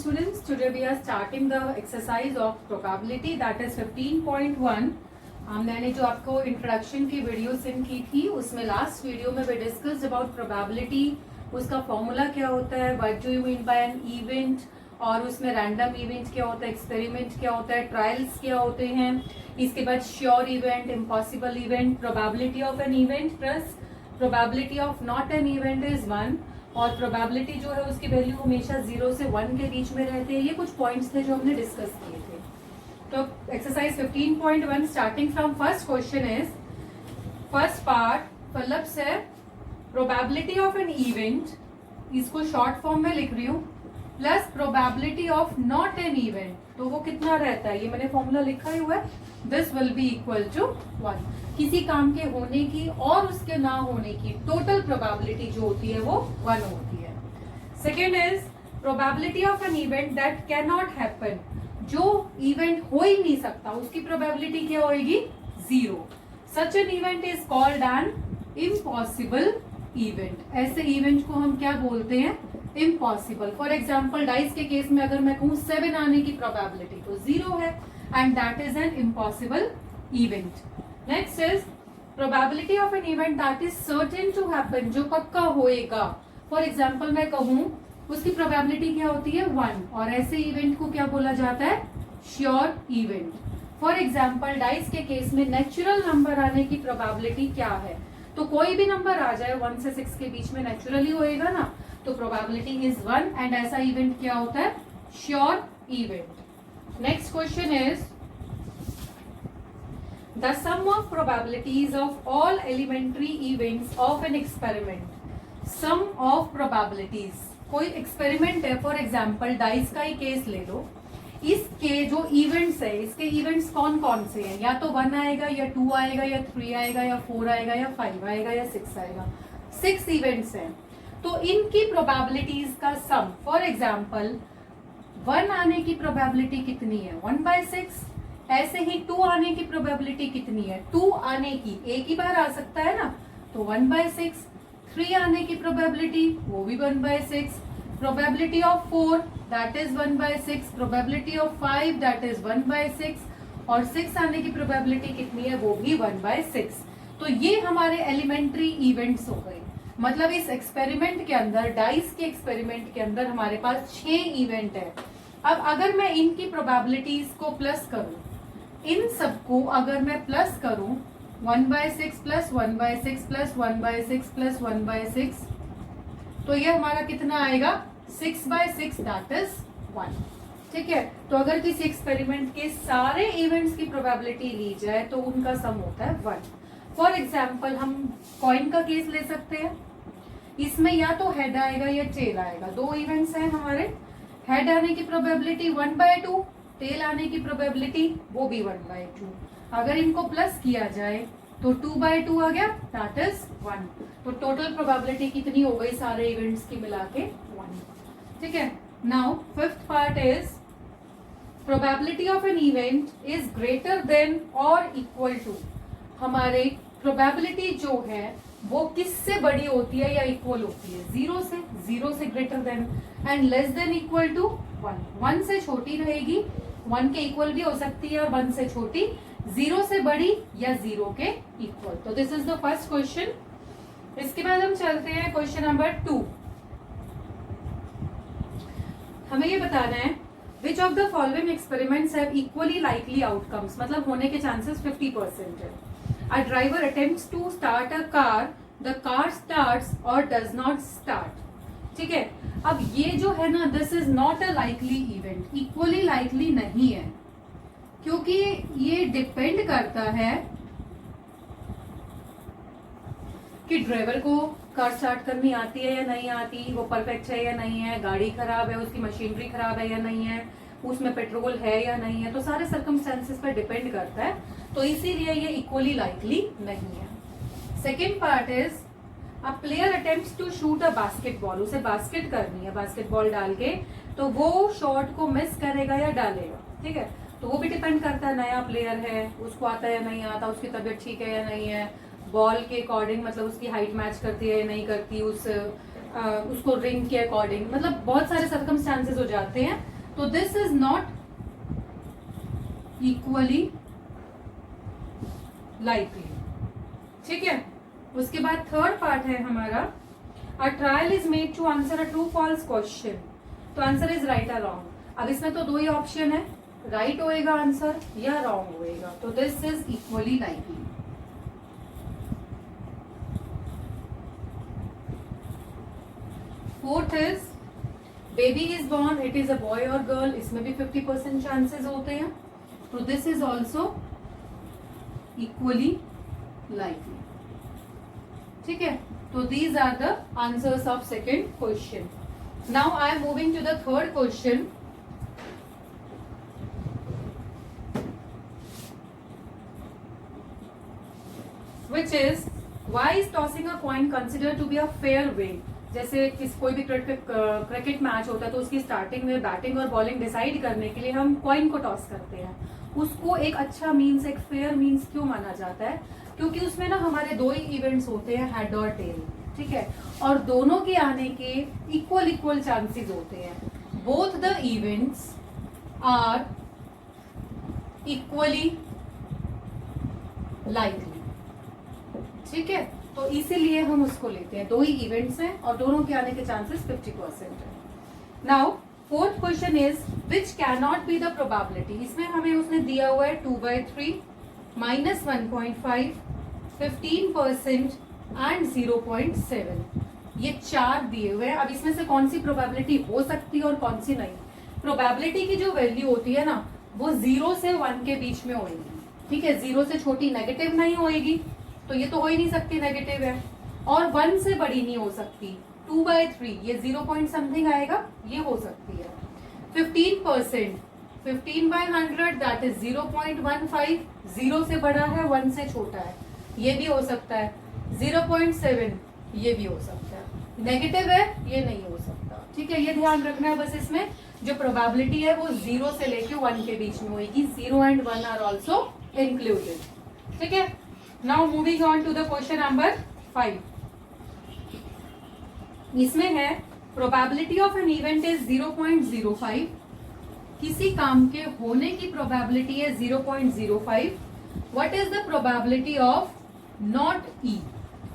students, today we are starting the exercise of probability that is 15.1. मैंने जो आपको introduction की वीडियो सेंड की थी उसमें लास्ट वीडियो में वी डिस्कस्ड अबाउट प्रोबेबिलिटी, उसका फॉर्मूला क्या होता है, what do you mean by an event, और उसमें रैंडम इवेंट क्या होता है, एक्सपेरिमेंट क्या होता है, ट्रायल्स क्या होते हैं, इसके बाद sure event, impossible event, probability of an event plus probability of not an event is 1, और प्रोबेबिलिटी जो है उसकी वैल्यू हमेशा 0 से 1 के बीच में रहती है। ये कुछ पॉइंट्स थे जो हमने डिस्कस किए थे। तो exercise 15.1 starting from first question is, first part फिलिप्स है प्रोबेबिलिटी ऑफ एन इवेंट, इसको शॉर्ट फॉर्म में लिख रही हूँ, plus probability of not an event, तो वो कितना रहता है, ये मैंने फॉर्मूला लिखा ही हुआ है, this will be equal to 1। किसी काम के होने की और उसके ना होने की टोटल प्रोबेबिलिटी जो होती है वो 1 होती है। Second is probability of an event that can not happen, जो इवेंट हो ही नहीं सकता उसकी प्रोबेबिलिटी क्या होगी, 0। Such an event is called an impossible event, ऐसे इवेंट को हम क्या बोलते हैं, इम्पॉसिबल। फॉर एग्जाम्पल डाइस के केस में अगर मैं कहूँ 7 आने की प्रोबेबिलिटी तो 0 है, and that is an impossible event. Next is probability of an event that is certain to happen, जो पक्का होएगा। फॉर एग्जाम्पल मैं कहूँ उसकी प्रोबेबिलिटी क्या होती है, 1, और ऐसे इवेंट को क्या बोला जाता है, sure event. For example dice के केस में नेचुरल नंबर आने की प्रोबेबिलिटी क्या है, तो कोई भी नंबर आ जाए 1 से 6 के बीच में नेचुरली होएगा ना, तो प्रोबेबिलिटी इज 1, एंड ऐसा इवेंट क्या होता है, sure event. Next question is the sum of probabilities of all elementary events of an experiment, sum of probabilities, कोई एक्सपेरिमेंट है, फॉर एग्जाम्पल डाइस का ही केस ले लो, इसके जो इवेंट्स है, इसके इवेंट्स कौन कौन से हैं, या तो 1 आएगा या 2 आएगा या 3 आएगा या 4 आएगा या 5 आएगा या 6 आएगा, 6 इवेंट्स हैं, तो इनकी प्रोबेबिलिटीज का सम, फॉर एग्जाम्पल 1 आने की प्रोबेबिलिटी कितनी है, 1/6, ऐसे ही 2 आने की प्रोबेबिलिटी कितनी है, 2 आने की एक ही बार आ सकता है ना, तो 1/6, 3 आने की प्रोबेबिलिटी वो भी 1/6, probability of 4 that is 1/6, probability of 5 that is 1/6, और 6 आने की प्रोबेबिलिटी कितनी है, वो भी 1/6। तो ये हमारे एलिमेंट्री इवेंट्स हो गए। मतलब इस एक्सपेरिमेंट के अंदर, डाइस के एक्सपेरिमेंट के अंदर हमारे पास 6 इवेंट है। अब अगर मैं इनकी प्रोबेबिलिटीज को प्लस करूं, इन सबको अगर मैं प्लस करूं 1/6 प्लस 1/6 प्लस 1/6 प्लस 1/6, तो ये हमारा कितना आएगा, 6/6 दैट इज 1। ठीक है, तो अगर किसी एक्सपेरिमेंट के सारे इवेंट्स की प्रोबेबिलिटी ली जाए तो उनका सम होता है 1। फॉर एग्जाम्पल हम कॉइन का केस ले सकते हैं, इसमें या तो हेड आएगा या टेल आएगा, 2 इवेंट्स हैं हमारे, हेड आने की प्रोबेबिलिटी 1/2, टेल आने की प्रोबेबिलिटी वो भी 1/2। अगर इनको प्लस किया जाए तो 2/2 आ गया, दैट इज 1। तो टोटल प्रोबेबिलिटी कितनी हो गई सारे इवेंट्स की मिला के, 1। ठीक है, now fifth part is probability of an event is greater than और इक्वल टू, हमारे प्रोबेबिलिटी जो है वो किससे बड़ी होती है या इक्वल होती है, 0 से greater than, and less than equal to 1, 1 से छोटी रहेगी, 1 के इक्वल भी हो सकती है और 1 से छोटी, 0 से बड़ी या 0 के इक्वल। तो this is the first question. इसके बाद हम चलते हैं क्वेश्चन नंबर 2। हमें ये बताना है which of the following experiments have equally likely outcomes, मतलब होने के चांसेस 50% है। A driver attempts to start a car, the car starts or does not start। ठीक है, अब ये जो है ना, this is not a likely event, equally likely नहीं है, क्योंकि ये डिपेंड करता है कि ड्राइवर को कार स्टार्ट करनी आती है या नहीं आती, वो परफेक्ट है या नहीं है, गाड़ी खराब है, उसकी मशीनरी खराब है या नहीं है, उसमें पेट्रोल है या नहीं है, तो सारे सर्कमस्टेंसेस पर डिपेंड करता है, तो इसीलिए ये इक्वली लाइकली नहीं है। Second part is a player attempts to shoot a basketball, उसे बास्केट करनी है, बास्केटबॉल डाल के, तो वो शॉट को मिस करेगा या डालेगा। ठीक है, तो वो भी डिपेंड करता है, नया प्लेयर है, उसको आता है या नहीं आता, उसकी तबीयत ठीक है या नहीं है, बॉल के अकॉर्डिंग, मतलब उसकी हाइट मैच करती है या नहीं करती, उसको रिंग के अकॉर्डिंग, मतलब बहुत सारे सर्कमस्टांसेस हो जाते हैं, तो this is not equally likely. ठीक है, उसके बाद थर्ड पार्ट है हमारा, a trial is made to answer a true false question, तो आंसर इज राइट और रॉन्ग। अब इसमें तो दो ही ऑप्शन है, राइट होएगा आंसर या रॉन्ग होएगा, तो this is equally likely. Fourth is baby is born, it is a boy और गर्ल, इसमें भी 50% चांसेस होते हैं, तो this is also equally likely. ठीक है, तो these are the answers of second question. Now I am moving to the third question. which is why is tossing a coin considered to be a fair way? जैसे कोई भी cricket match होता है तो उसकी स्टार्टिंग में batting और bowling decide करने के लिए हम कॉइन को टॉस करते हैं, उसको एक अच्छा मीन्स, एक फेयर मीन्स क्यों माना जाता है? क्योंकि उसमें ना हमारे दो ही इवेंट्स होते हैं, हेड और टेल। ठीक है, और दोनों के आने के इक्वल चांसेस होते हैं। Both the events are equally likely. ठीक है, तो इसीलिए हम उसको लेते हैं, दो ही इवेंट्स हैं और दोनों के आने के चांसेस 50% है। Now fourth question is which can not be the probability. इसमें हमें उसने दिया हुआ है 2/3, -1.5, 15% एंड 0.7, ये चार दिए हुए हैं। अब इसमें से कौन सी प्रोबेबिलिटी हो सकती है और कौन सी नहीं? प्रोबेबिलिटी की जो वैल्यू होती है ना, वो 0 से 1 के बीच में होगी। ठीक है, 0 से छोटी नेगेटिव नहीं होएगी, तो ये तो हो ही नहीं सकती, नेगेटिव है, और 1 से बड़ी नहीं हो सकती। 2/3 ये 0 पॉइंट समथिंग आएगा, ये हो सकती है। 15%, 15/100 दैट इज 0.15, 0 से बड़ा है 1 से छोटा है, ये भी हो सकता है। 0.7 ये भी हो सकता है, नेगेटिव है ये नहीं हो सकता। ठीक है, ये ध्यान रखना है बस, इसमें जो प्रोबेबिलिटी है वो 0 से लेके 1 के बीच में होगी। 0 एंड 1 आर ऑल्सो इंक्लूडेड। ठीक है, now moving on to the question number 5। इसमें है probability of an event is 0.05, किसी काम के होने की प्रोबेबिलिटी है 0.05। What is the probability of not E,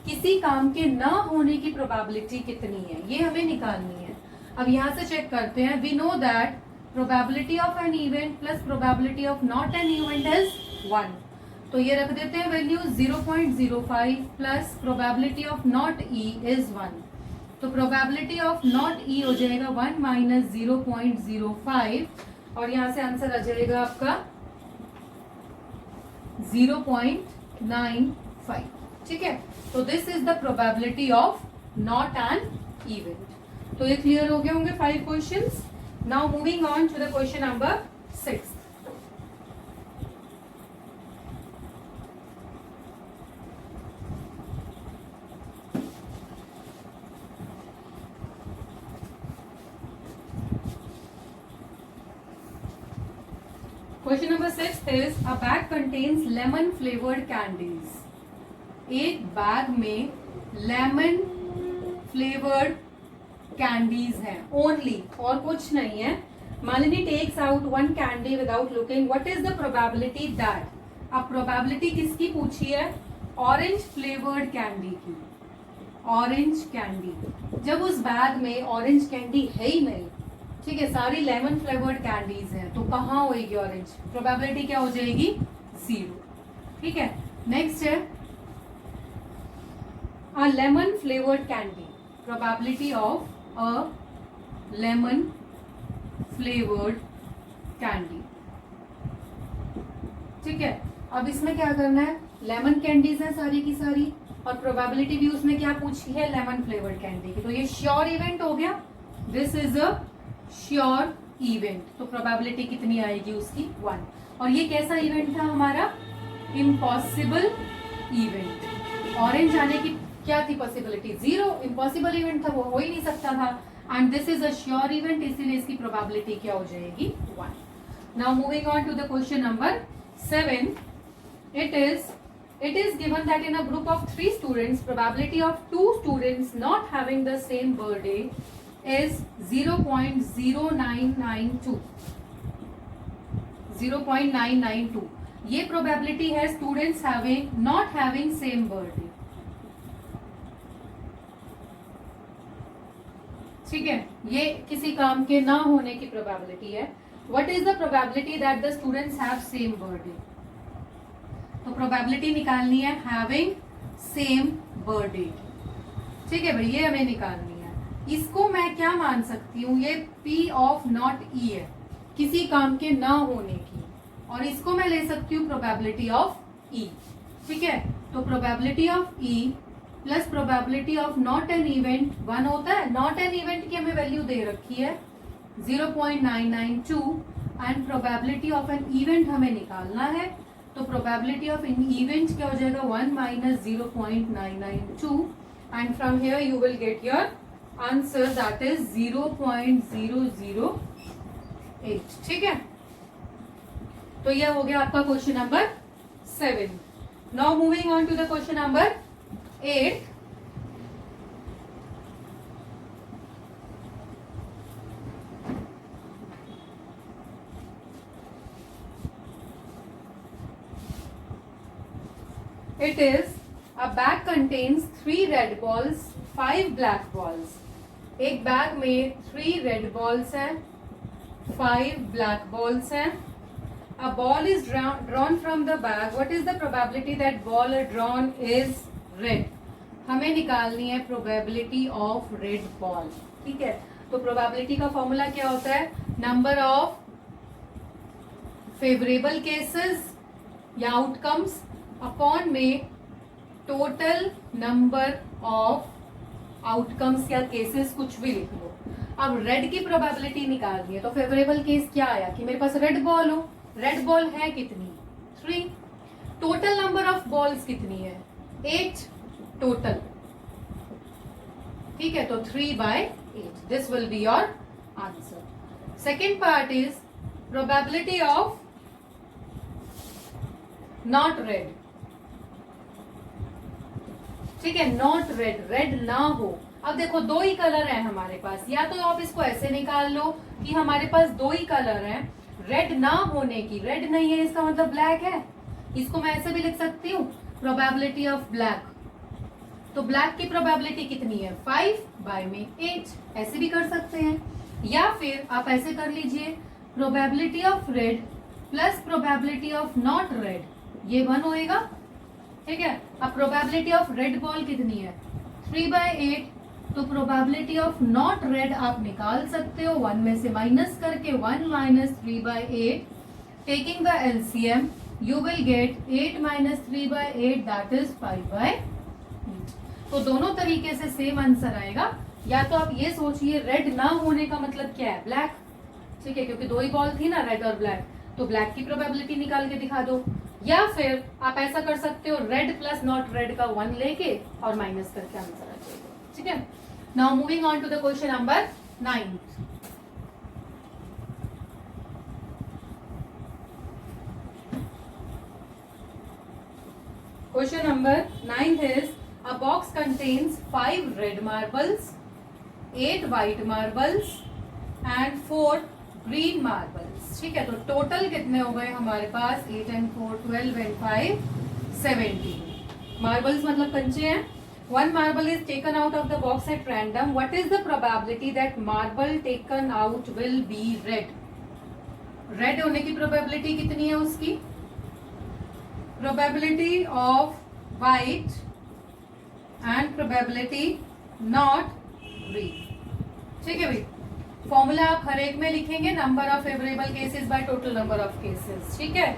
किसी काम के ना होने की प्रोबेबिलिटी कितनी है, ये हमें निकालनी है। अब यहां से चेक करते हैं। We know that probability of an event plus probability of not an event is 1, तो ये रख देते हैं value 0.05 plus probability of not E is 1, तो प्रोबेबिलिटी ऑफ नॉट ई हो जाएगा 1 माइनस 0.05, और यहां से आंसर आ जाएगा आपका 0.95। ठीक है, तो this is the probability of not an event. तो ये क्लियर हो गए होंगे 5 questions. Now moving on to the question number 6। Question number 6 is a bag contains lemon flavoured candies. एक बैग में लेमन फ्लेवर्ड कैंडीज हैं ओनली, और कुछ नहीं है। Malini takes out 1 candy without looking, what is the probability that. अब probability किसकी पूछी है? ऑरेंज फ्लेवर्ड कैंडी की। ऑरेंज कैंडी, जब उस बैग में ऑरेंज कैंडी है ही नहीं, ठीक है, सारी लेमन फ्लेवर्ड कैंडीज हैं, तो कहाँ होगी ऑरेंज? प्रोबेबिलिटी क्या हो जाएगी? 0। ठीक है, नेक्स्ट है a lemon flavoured candy, probability of a lemon flavoured candy. ठीक है, अब इसमें क्या करना है? लेमन कैंडीज है सारी की सारी, और प्रोबेबिलिटी भी उसमें क्या पूछी है? लेमन फ्लेवर्ड कैंडी की। तो ये श्योर इवेंट हो गया, this is a sure event, तो प्रोबेबिलिटी कितनी आएगी उसकी? 1। और ये कैसा इवेंट था हमारा? Impossible event. ऑरेंज आने की क्या थी पॉसिबिलिटी? 0। इम्पॉसिबल इवेंट था, वो हो ही नहीं सकता था, and this is a sure event, इसीलिए इसकी प्रोबेबिलिटी क्या हो जाएगी? 1। Now moving on to the question number 7। It is given that in a group of 3 students, probability of 2 students not having the same birthday is 0.0992 0.992. ये probability है students having not having same birthday. ठीक है, ये किसी काम के ना होने की प्रोबेबिलिटी है. What is the probability that the students have same birthday? तो प्रोबेबिलिटी निकालनी है हैविंग सेम बर्थडे. ठीक है भाई, ये हमें निकालनी है. इसको मैं क्या मान सकती हूँ, ये P ऑफ नॉट E है, किसी काम के ना होने की, और इसको मैं ले सकती हूँ प्रोबेबिलिटी ऑफ E. ठीक है, तो probability of E plus probability of not an event 1 होता है. नॉट एन इवेंट की हमें वैल्यू दे रखी है 0.992 and probability of an event हमें निकालना है. तो प्रोबेबिलिटी ऑफ एन इवेंट क्या हो जाएगा 1 minus 0.992 and from here you will get your answer that is 0.008. ठीक है, तो यह हो गया आपका question number 7. Now moving on to the question number 8. It is a bag contains 3 red balls, 5 black balls. एक बैग में 3 red balls हैं, 5 black balls हैं. A ball is drawn from the bag. What is the probability that ball drawn is red? हमें निकालनी है probability of red ball. ठीक है, तो probability का फॉर्मूला क्या होता है, नंबर ऑफ फेवरेबल केसेस या आउटकम्स अपॉन में टोटल नंबर ऑफ आउटकम्स या केसेस, कुछ भी लिख लो. अब रेड की प्रोबेबिलिटी निकालनी है, तो फेवरेबल केस क्या आया कि मेरे पास रेड बॉल हो. रेड बॉल है कितनी 3. टोटल नंबर ऑफ बॉल्स कितनी है 8 टोटल. ठीक है, तो 3/8. This will be your answer. Second part is probability of not red. ठीक है, नॉट रेड, रेड ना हो. अब देखो 2 ही कलर है हमारे पास, या तो आप इसको ऐसे निकाल लो कि हमारे पास 2 ही कलर हैं. रेड ना होने की, रेड नहीं है इसका मतलब ब्लैक है. इसको मैं ऐसे भी लिख सकती हूँ प्रोबेबिलिटी ऑफ ब्लैक. तो ब्लैक की प्रोबेबिलिटी कितनी है 5/8. ऐसे भी कर सकते हैं, या फिर आप ऐसे कर लीजिए probability of red plus probability of not red, ये 1 होएगा. ठीक है, अब प्रोबेबिलिटी ऑफ रेड बॉल कितनी है 3/8. तो प्रोबेबिलिटी ऑफ नॉट रेड आप निकाल सकते हो 1 में से माइनस करके. 1 minus 3/8 taking the LCM you will gate 8 minus 3/8 that is 5/8. तो दोनों तरीके से सेम आंसर आएगा. या तो आप ये सोचिए रेड ना होने का मतलब क्या है ब्लैक. ठीक है, क्योंकि 2 ही बॉल थी ना रेड और ब्लैक, तो ब्लैक की प्रोबेबिलिटी निकाल के दिखा दो. या फिर आप ऐसा कर सकते हो रेड प्लस नॉट रेड का 1 लेके और माइनस करके आंसर आ जाएगा. ठीक है, now moving on to the question number 9. Question number 9 is a box contains 5 red marbles, 8 white marbles and 4 green marbles. ठीक है, तो टोटल कितने हो गए हमारे पास 8 and 4 12 and 5 17 मार्बल्स मतलब कंचे हैं. 1 marble is taken out of the box at random. What is the probability that marble taken out will be red? Red होने की प्रोबेबिलिटी कितनी है उसकी, probability of white and probability not green. ठीक है भाई, फॉर्मूला आप हर एक में लिखेंगे number of favourable cases by total number of cases. ठीक है,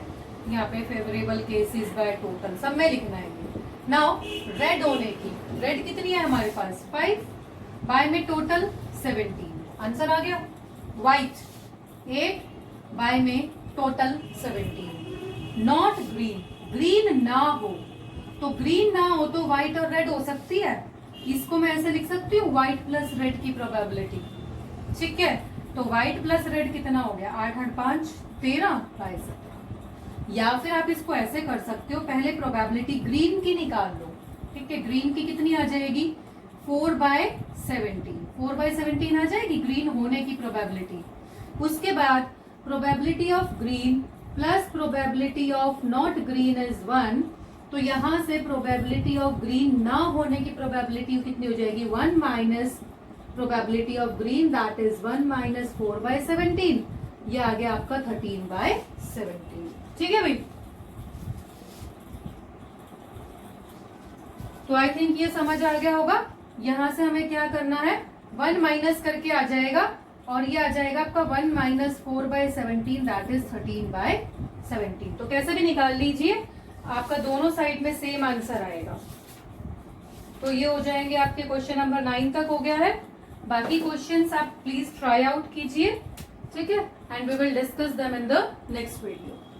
यहाँ पे फेवरेबल केसेस बाय टोटल सब में लिखना है. नाउ रेड होने की, रेड कितनी है हमारे पास 5 बाय में टोटल 17 आंसर आ गया. व्हाइट 8 बाय में टोटल 17. नॉट ग्रीन, ग्रीन ना हो, तो ग्रीन ना हो तो व्हाइट और रेड हो सकती है. इसको मैं ऐसे लिख सकती हूँ व्हाइट प्लस रेड की प्रोबेबिलिटी. ठीक है, तो व्हाइट प्लस रेड कितना हो गया 8 8 5 13 बाय 17. या फिर आप इसको ऐसे कर सकते हो, पहले प्रोबेबिलिटी ग्रीन की निकाल लो. ठीक है, ग्रीन की कितनी आ जाएगी 4/17. 4/17 आ जाएगी ग्रीन होने की प्रोबेबिलिटी। उसके बाद probability of green plus probability of not green is 1, तो यहां से प्रोबेबिलिटी ऑफ ग्रीन ना होने की प्रोबेबिलिटी कितनी हो जाएगी 1 minus probability of green that is 1 minus 4/17, ये आ गया आपका 13/17। ठीक है भाई, तो आई थिंक ये समझ आ गया होगा। यहां से हमें क्या करना है, 1 माइनस करके आ जाएगा और ये आ जाएगा आपका 1 माइनस 4/17 दैट इज 13/17। तो कैसे भी निकाल लीजिए, आपका दोनों साइड में सेम आंसर आएगा। तो ये हो जाएंगे आपके क्वेश्चन नंबर 9 तक हो गया है। बाकी क्वेश्चंस आप प्लीज ट्राई आउट कीजिए, ठीक है, and we will discuss them in the next video.